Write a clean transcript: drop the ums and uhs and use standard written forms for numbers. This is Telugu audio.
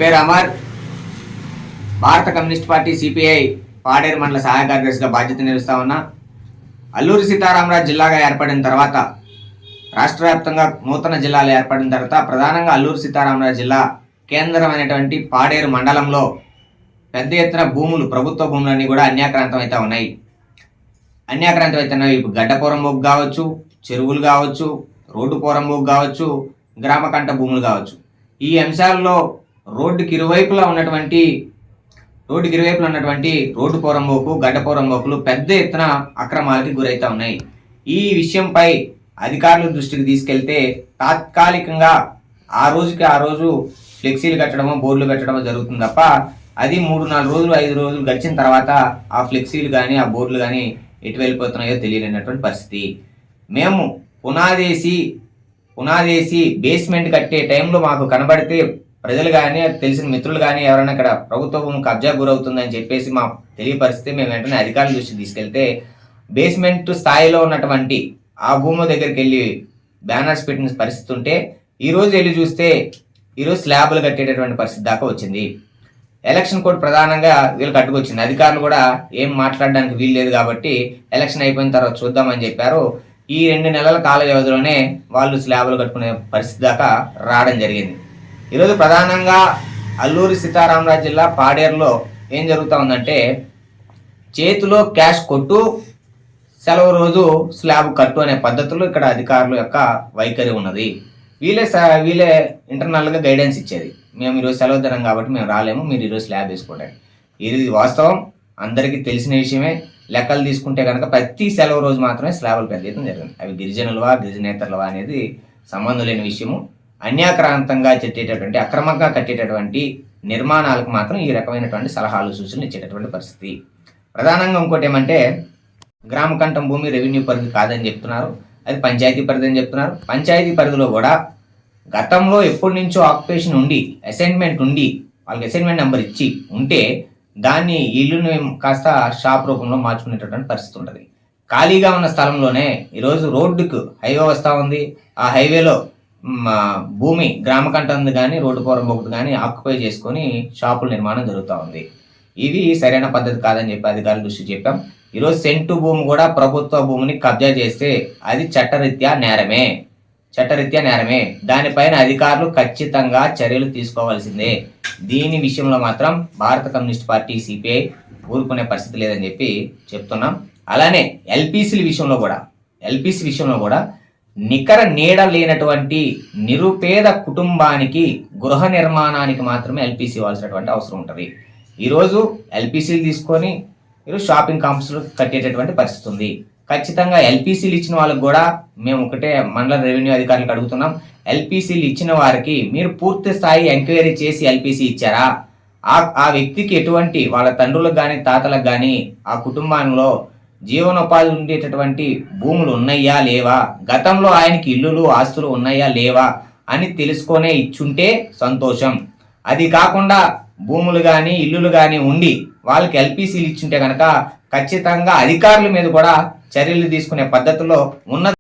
పేరు అమర్. భారత కమ్యూనిస్ట్ పార్టీ సిపిఐ పాడేరు మండల సహాయ కార్యదర్శిగా బాధ్యత నిర్వహిస్తా ఉన్నా. అల్లూరి సీతారామరాజు జిల్లాగా ఏర్పడిన తర్వాత రాష్ట్ర వ్యాప్తంగా నూతన జిల్లాలు ఏర్పడిన తర్వాత ప్రధానంగా అల్లూరి సీతారామరాజు జిల్లా కేంద్రమైనటువంటి పాడేరు మండలంలో పెద్ద ఎత్తున భూములు, ప్రభుత్వ భూములన్నీ కూడా అన్యాక్రాంతం అయితే ఉన్నాయి. అన్యాక్రాంతం అయితే ఇప్పుడు గడ్డపురం బొగ్గు కావచ్చు, చెరువులు కావచ్చు, రోడ్డు పోరంబోకు కావచ్చు, గ్రామకంట భూములు కావచ్చు. ఈ అంశాల్లో రోడ్డుకి ఇరువైపులా ఉన్నటువంటి రోడ్డు పోరంబోకు, గడ్డ పోరంబోకులు పెద్ద ఎత్తున అక్రమాలకి గురైతా ఉన్నాయి. ఈ విషయంపై అధికారుల దృష్టికి తీసుకెళ్తే తాత్కాలికంగా ఆ రోజు ఫ్లెక్సీలు కట్టడమో, బోర్డులు పెట్టడమో జరుగుతుంది తప్ప అది 3-4 రోజులు 5 రోజులు గడిచిన తర్వాత ఆ ఫ్లెక్సీలు కానీ ఆ బోర్డులు కానీ ఎటు వెళ్ళిపోతున్నాయో తెలియలేనటువంటి పరిస్థితి. మేము పునాదేసి బేస్మెంట్ కట్టే టైంలో మాకు కనబడితే ప్రజలు కానీ, తెలిసిన మిత్రులు కానీ ఎవరైనా ఇక్కడ ప్రభుత్వ భూమి కబ్జా గురవుతుందని చెప్పేసి మా తెలియపరిస్తే మేము వెంటనే అధికారుల దృష్టికి తీసుకెళ్తే బేస్మెంట్ స్థాయిలో ఉన్నటువంటి ఆ భూమి దగ్గరికి వెళ్ళి బ్యానర్స్ పెట్టిన పరిస్థితి ఉంటే ఈరోజు వెళ్ళి చూస్తే ఈరోజు స్లాబ్లు కట్టేటటువంటి పరిస్థితి దాకా వచ్చింది. ఎలక్షన్ కోడ్ ప్రధానంగా వీళ్ళకి అడ్డుకొచ్చింది. అధికారులు కూడా ఏం మాట్లాడడానికి వీలు లేదు కాబట్టి ఎలక్షన్ అయిపోయిన తర్వాత చూద్దామని చెప్పారు. ఈ 2 నెలల కాల వ్యవధిలోనే వాళ్ళు స్లాబ్లు కట్టుకునే పరిస్థితి దాకా రావడం జరిగింది. ఈరోజు ప్రధానంగా అల్లూరి సీతారామరాజు జిల్లా పాడేరులో ఏం జరుగుతూ ఉందంటే చేతిలో క్యాష్ కొట్టు, సెలవు రోజు స్లాబ్ కట్టు అనే పద్ధతులు ఇక్కడ అధికారుల యొక్క వైఖరి ఉన్నది. వీళ్ళే ఇంటర్నల్గా గైడెన్స్ ఇచ్చేది. మేము ఈరోజు సెలవు దినం కాబట్టి మేము రాలేము, మీరు ఈరోజు స్లాబ్ వేసుకోండి. ఇది వాస్తవం, అందరికీ తెలిసిన విషయమే. లెక్కలు తీసుకుంటే కనుక ప్రతి సెలవు రోజు మాత్రమే స్లాబులు పెద్ద ఎత్తున జరిగింది. అవి గిరిజనులవా గిరిజనేతరులవా అనేది సంబంధం లేని విషయము. అన్యాక్రాంతంగా చెట్టేటటువంటి, అక్రమంగా కట్టేటటువంటి నిర్మాణాలకు మాత్రం ఈ రకమైనటువంటి సలహాలు, సూచనలు ఇచ్చేటటువంటి పరిస్థితి. ప్రధానంగా ఇంకోటి ఏమంటే గ్రామ కంఠం భూమి రెవెన్యూ పరిధి కాదని చెప్తున్నారు, అది పంచాయతీ పరిధి అని చెప్తున్నారు. పంచాయతీ పరిధిలో కూడా గతంలో ఎప్పటి నుంచో ఆక్యుపేషన్ ఉండి, అసైన్మెంట్ ఉండి, వాళ్ళకి అసైన్మెంట్ నెంబర్ ఇచ్చి ఉంటే దాన్ని ఇల్లును కాస్త షాప్ రూపంలో మార్చుకునేటటువంటి పరిస్థితి ఉంటుంది. ఖాళీగా ఉన్న స్థలంలోనే ఈరోజు రోడ్డుకు హైవే వస్తూ ఉంది. ఆ హైవేలో భూమి గ్రామకంఠంది కానీ రోడ్డు పోరంబోకుది కానీ ఆక్యుపై చేసుకొని షాపుల నిర్మాణం జరుగుతూ ఉంది. ఇది సరైన పద్ధతి కాదని చెప్పి అధికారుల దృష్టి చెప్పాం. ఈరోజు సెంటు భూమి కూడా ప్రభుత్వ భూమిని కబ్జా చేస్తే అది చట్టరీత్యా నేరమే. దానిపైన అధికారులు ఖచ్చితంగా చర్యలు తీసుకోవాల్సిందే. దీని విషయంలో మాత్రం భారత కమ్యూనిస్ట్ పార్టీ సిపిఐ ఊరుకునే పరిస్థితి లేదని చెప్పి చెప్తున్నాం. అలానే ఎల్పిసి విషయంలో కూడా నికర నీడ లేనటువంటి నిరుపేద కుటుంబానికి గృహ నిర్మాణానికి మాత్రమే ఎల్పిసి ఇవ్వాల్సినటువంటి అవసరం ఉంటుంది. ఈరోజు ఎల్పిసిలు తీసుకొని ఈరోజు షాపింగ్ కాంప్లెక్స్లు కట్టేటటువంటి పరిస్థితి ఉంది. ఖచ్చితంగా ఎల్పిసిలు ఇచ్చిన వాళ్ళకి కూడా మేము ఒకటే మండల రెవెన్యూ అధికారులకు అడుగుతున్నాం. ఎల్పిసిలు ఇచ్చిన వారికి మీరు పూర్తి స్థాయి ఎంక్వైరీ చేసి ఎల్పిసి ఇచ్చారా? ఆ వ్యక్తికి ఎటువంటి వాళ్ళ తండ్రులకు కానీ తాతలకు కానీ ఆ కుటుంబంలో జీవనోపాధి ఉండేటటువంటి భూములు ఉన్నాయా లేవా, గతంలో ఆయనకి ఇల్లులు ఆస్తులు ఉన్నాయా లేవా అని తెలుసుకొనే ఇచ్చుంటే సంతోషం. అది కాకుండా భూములు కానీ ఇల్లులు కానీ ఉండి వాళ్ళకి ఎల్పిసిలు ఇచ్చుంటే కనుక ఖచ్చితంగా అధికారుల మీద కూడా చర్యలు తీసుకునే పద్ధతిలో ఉన్న